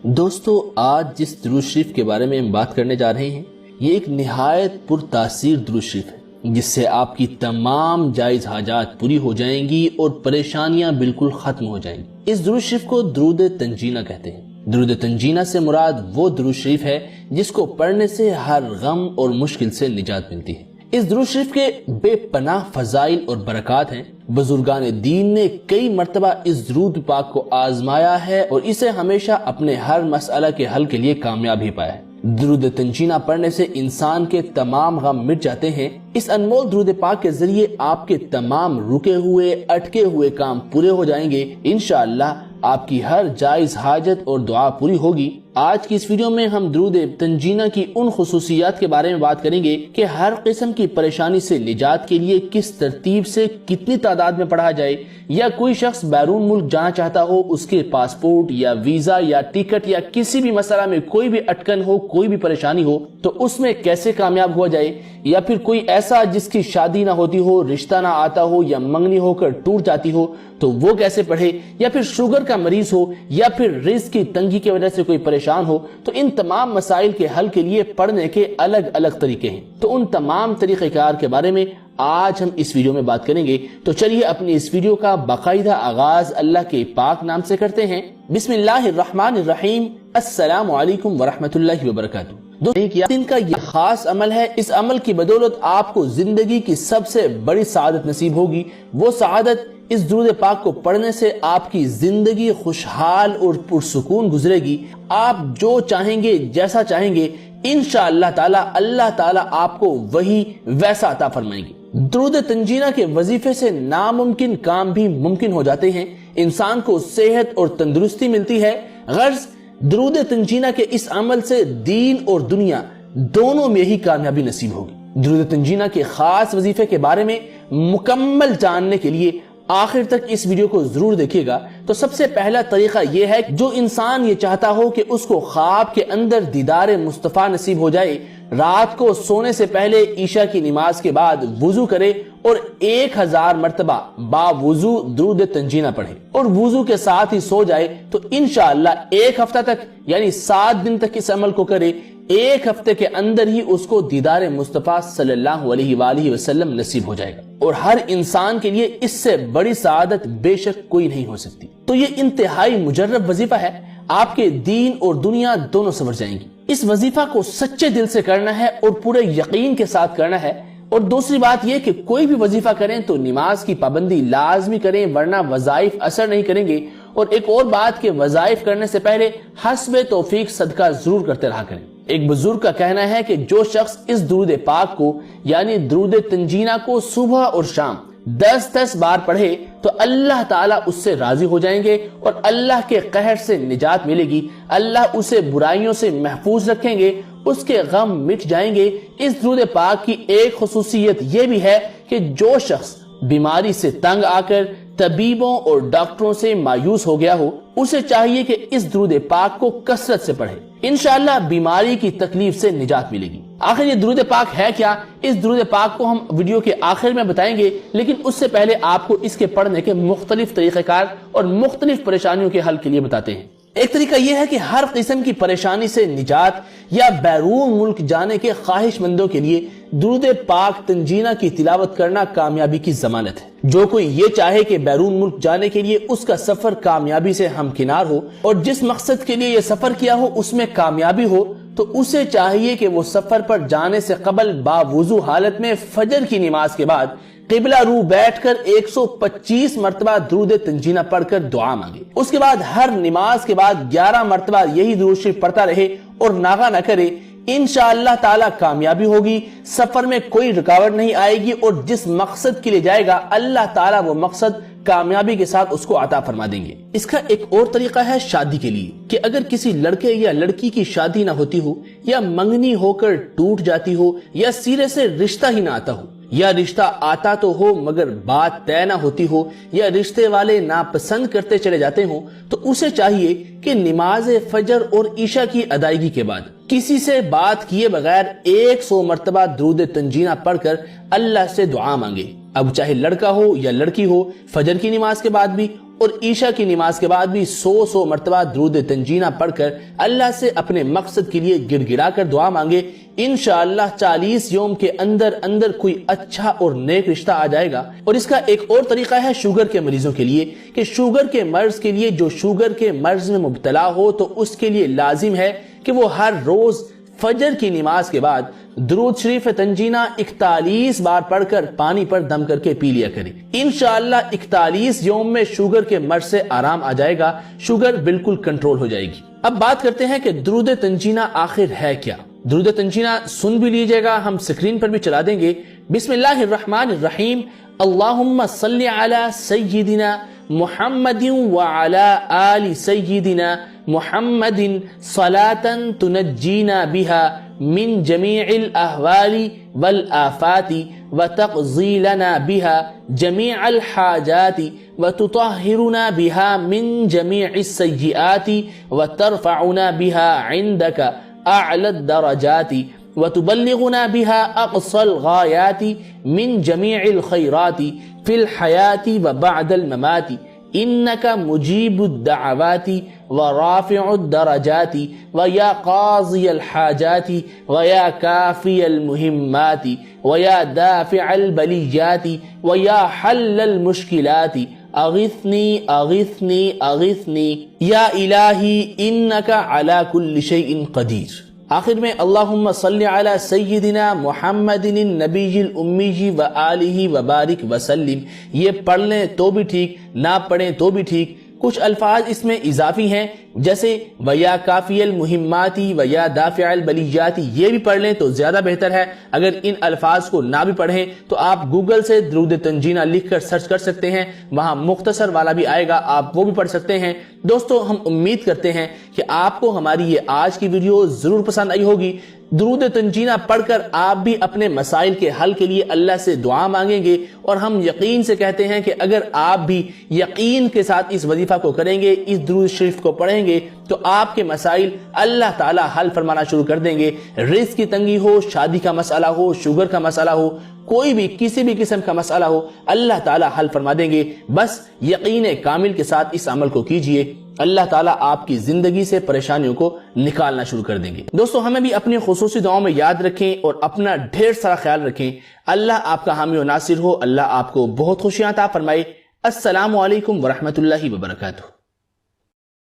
دوستو، آج جس درود شریف کے بارے میں ہم بات کرنے جا رہے ہیں یہ ایک نہایت پرتاثیر درود شریف ہے جس سے آپ کی تمام جائز حاجات پوری ہو جائیں گی اور پریشانیاں بالکل ختم ہو جائیں گی۔ اس درود شریف کو درود تنجینہ کہتے ہیں۔ درود تنجینہ سے مراد وہ درود شریف ہے جس کو پڑھنے سے ہر غم اور مشکل سے نجات ملتی ہے۔ اس درود شریف کے بے پناہ فضائل اور برکات ہیں۔ بزرگان دین نے کئی مرتبہ اس درود پاک کو آزمایا ہے اور اسے ہمیشہ اپنے ہر مسئلہ کے حل کے لیے کامیاب ہی پایا ہے۔ درود تنجینہ پڑھنے سے انسان کے تمام غم مٹ جاتے ہیں۔ اس انمول درود پاک کے ذریعے آپ کے تمام رکے ہوئے اٹکے ہوئے کام پورے ہو جائیں گے۔ انشاءاللہ آپ کی ہر جائز حاجت اور دعا پوری ہوگی۔ آج کی اس ویڈیو میں ہم درود تنجینہ کی ان خصوصیات کے بارے میں بات کریں گے کہ ہر قسم کی پریشانی سے نجات کے لیے کس ترتیب سے کتنی تعداد میں پڑھا جائے، یا کوئی شخص بیرون ملک جانا چاہتا ہو، اس کے پاسپورٹ یا ویزا یا ٹکٹ یا کسی بھی مسئلہ میں کوئی بھی اٹکن ہو، کوئی بھی پریشانی ہو تو اس میں کیسے کامیاب ہوا جائے، یا پھر کوئی ایسا جس کی شادی نہ ہوتی ہو، رشتہ نہ آتا ہو یا منگنی ہو کر ٹوٹ جاتی ہو تو وہ کیسے پڑھے، یا پھر شوگر کا مریض ہو یا پھر رزق کی تنگی کی وجہ سے کوئی پریشان ہو تو ان تمام مسائل کے حل کے لیے پڑھنے کے الگ الگ طریقے ہیں۔ تو ان تمام طریقہ کار کے بارے میں آج ہم اس ویڈیو میں بات کریں گے۔ تو چلیے اپنی اس ویڈیو کا باقاعدہ آغاز اللہ کے پاک نام سے کرتے ہیں۔ بسم اللہ الرحمن الرحیم۔ السلام علیکم ورحمۃ اللہ وبرکاتہ۔ دن کا یہ خاص عمل ہے، اس عمل کی بدولت آپ کو زندگی کی سب سے بڑی سعادت نصیب ہوگی۔ وہ سعادت اس درود پاک کو پڑھنے سے آپ کی زندگی خوشحال اور پرسکون گزرے گی۔ آپ جو چاہیں گے، جیسا چاہیں گے، انشاءاللہ تعالی اللہ تعالی آپ کو وہی ویسا عطا فرمائیں گے۔ درود تنجینہ کے وظیفے سے ناممکن کام بھی ممکن ہو جاتے ہیں، انسان کو صحت اور تندرستی ملتی ہے۔ غرض درود تنجینہ کے اس عمل سے دین اور دنیا دونوں میں ہی کامیابی نصیب ہوگی۔ درود تنجینہ کے خاص وظیفے کے بارے میں مکمل جاننے کے لیے آخر تک اس ویڈیو کو ضرور دیکھیے گا۔ تو سب سے پہلا طریقہ یہ ہے جو انسان یہ چاہتا ہو کہ اس کو خواب کے اندر دیدار مصطفیٰ نصیب ہو جائے، رات کو سونے سے پہلے عشاء کی نماز کے بعد وضو کرے اور 1000 مرتبہ باوضو درود تنجینہ پڑھے اور وضو کے ساتھ ہی سو جائے تو انشاءاللہ ایک ہفتہ تک یعنی 7 دن تک اس عمل کو کرے، ایک ہفتے کے اندر ہی اس کو دیدار مصطفیٰ صلی اللہ علیہ وآلہ وسلم نصیب ہو جائے گا، اور ہر انسان کے لیے اس سے بڑی سعادت بے شک کوئی نہیں ہو سکتی۔ تو یہ انتہائی مجرب وظیفہ ہے، آپ کے دین اور دنیا دونوں سنور جائیں گی۔ اس وظیفہ کو سچے دل سے کرنا ہے اور پورے یقین کے ساتھ کرنا ہے۔ اور دوسری بات یہ کہ کوئی بھی وظیفہ کریں تو نماز کی پابندی لازمی کریں، ورنہ وظائف اثر نہیں کریں گے۔ اور ایک اور بات کہ وظائف کرنے سے پہلے حسب توفیق صدقہ ضرور کرتے رہا کریں۔ ایک بزرگ کا کہنا ہے کہ جو شخص اس درود پاک کو یعنی درود تنجینہ کو صبح اور شام 10 بار پڑھے تو اللہ تعالیٰ اس سے راضی ہو جائیں گے اور اللہ کے قہر سے نجات ملے گی، اللہ اسے برائیوں سے محفوظ رکھیں گے، اس کے غم مٹ جائیں گے۔ اس درود پاک کی ایک خصوصیت یہ بھی ہے کہ جو شخص بیماری سے تنگ آ کر طبیبوں اور ڈاکٹروں سے مایوس ہو گیا ہو، اسے چاہیے کہ اس درود پاک کو کثرت سے پڑھے، انشاءاللہ بیماری کی تکلیف سے نجات ملے گی۔ آخر یہ درود پاک ہے کیا؟ اس درود پاک کو ہم ویڈیو کے آخر میں بتائیں گے، لیکن اس سے پہلے آپ کو اس کے پڑھنے کے مختلف طریقہ کار اور مختلف پریشانیوں کے حل کے لیے بتاتے ہیں۔ ایک طریقہ یہ ہے کہ ہر قسم کی پریشانی سے نجات یا بیرون ملک جانے کے خواہش مندوں کے لیے درود پاک تنجینہ کی تلاوت کرنا کامیابی کی ضمانت ہے۔ جو کوئی یہ چاہے کہ بیرون ملک جانے کے لیے اس کا سفر کامیابی سے ہمکنار ہو اور جس مقصد کے لیے یہ سفر کیا ہو اس میں کامیابی ہو، تو اسے چاہیے کہ وہ سفر پر جانے سے قبل باوضو حالت میں فجر کی نماز کے بعد قبلہ رو بیٹھ کر 125 مرتبہ درود تنجینہ پڑھ کر دعا مانگے۔ اس کے بعد ہر نماز کے بعد 11 مرتبہ یہی درود شریف پڑھتا رہے اور ناغہ نہ کرے، انشاءاللہ تعالی کامیابی ہوگی، سفر میں کوئی رکاوٹ نہیں آئے گی اور جس مقصد کے لیے جائے گا اللہ تعالی وہ مقصد کامیابی کے ساتھ اس کو عطا فرما دیں گے۔ اس کا ایک اور طریقہ ہے شادی کے لیے، کہ اگر کسی لڑکے یا لڑکی کی شادی نہ ہوتی ہو، یا منگنی ہو کر ٹوٹ جاتی ہو، یا سرے سے رشتہ ہی نہ آتا ہو، یا رشتہ آتا تو ہو مگر بات طے نہ ہوتی ہو، یا رشتے والے ناپسند کرتے چلے جاتے ہوں، تو اسے چاہیے کہ نماز فجر اور عشاء کی ادائیگی کے بعد کسی سے بات کیے بغیر 100 مرتبہ درود تنجینہ پڑھ کر اللہ سے دعا مانگے۔ اب چاہے لڑکا ہو یا لڑکی ہو، فجر کی نماز کے بعد بھی اور عشاء کی نماز کے بعد بھی 100 مرتبہ درود تنجینہ پڑھ کر اللہ سے اپنے مقصد کے لیے گڑ گڑا کر دعا مانگے، انشاءاللہ 40 یوم کے اندر اندر کوئی اچھا اور نیک رشتہ آ جائے گا۔ اور اس کا ایک اور طریقہ ہے شوگر کے مریضوں کے لیے، کہ شوگر کے مرض کے لیے جو شوگر کے مرض میں مبتلا ہو تو اس کے لیے لازم ہے کہ وہ ہر روز فجر کی نماز کے بعد درود شریف تنجینہ 41 بار پڑھ کر پانی پر دم کر کے پی لیا کرے۔ انشاءاللہ 41 یوم میں شوگر کے مرض سے آرام آ جائے گا، شوگر بالکل کنٹرول ہو جائے گی۔ اب بات کرتے ہیں کہ درود تنجینہ آخر ہے کیا۔ درود تنجینہ سن بھی لیجئے گا، ہم سکرین پر بھی چلا دیں گے۔ بسم اللہ الرحمن الرحیم، اللہم صلی علی سیدنا محمد وعلی آل سیدنا محمد صلاة تنجینا بها من جميع الأهوال والآفات وتقضي لنا بها جميع الحاجات وتطهرنا بها من جميع السيئات وترفعنا بها عندك أعلى الدرجات وتبلغنا بها أقصى الغايات من جميع الخيرات في الحياة وبعد الممات إنك مجيب الدعوات ورافع الدرجات ويا قاضي الحاجات ويا كافي المهمات ويا دافع البليات ويا حل المشكلات اغثني اغثني اغثني يا إلهي إنك على كل شيء قدير۔ آخر میں اللہم صلی علی سیدنا محمد النبی الامی وآلہ وبارک وسلم، یہ پڑھ لیں تو بھی ٹھیک، نہ پڑھیں تو بھی ٹھیک۔ کچھ الفاظ اس میں اضافی ہیں جیسے وَيَا كَافِيَ الْمُهِمَّاتِ وَيَا دَافِعَ الْبَلِيَّاتِ، یہ بھی پڑھ لیں تو زیادہ بہتر ہے۔ اگر ان الفاظ کو نہ بھی پڑھیں تو آپ گوگل سے درود تنجینہ لکھ کر سرچ کر سکتے ہیں، وہاں مختصر والا بھی آئے گا، آپ وہ بھی پڑھ سکتے ہیں۔ دوستو ہم امید کرتے ہیں کہ آپ کو ہماری یہ آج کی ویڈیو ضرور پسند آئی ہوگی۔ درود تنجینہ پڑھ کر آپ بھی اپنے مسائل کے حل کے لیے اللہ سے دعا مانگیں گے، اور ہم یقین سے کہتے ہیں کہ اگر آپ بھی یقین کے ساتھ اس وظیفہ کو کریں گے، اس درود شریف کو پڑھیں گے، تو آپ کے مسائل اللہ تعالی حل فرمانا شروع کر دیں گے۔ رزق کی تنگی ہو، شادی کا مسئلہ ہو، شوگر کا مسئلہ ہو، کوئی بھی کسی بھی قسم کا مسئلہ ہو، اللہ تعالی حل فرما دیں گے۔ بس یقین کامل کے ساتھ اس عمل کو کیجئے، اللہ تعالیٰ آپ کی زندگی سے پریشانیوں کو نکالنا شروع کر دیں گے۔ دوستو ہمیں بھی اپنی خصوصی دعاؤں میں یاد رکھیں اور اپنا ڈھیر سارا خیال رکھیں۔ اللہ آپ کا حامی و ناصر ہو، اللہ آپ کو بہت خوشیاں عطا فرمائے۔ السلام علیکم ورحمۃ اللہ وبرکاتہ۔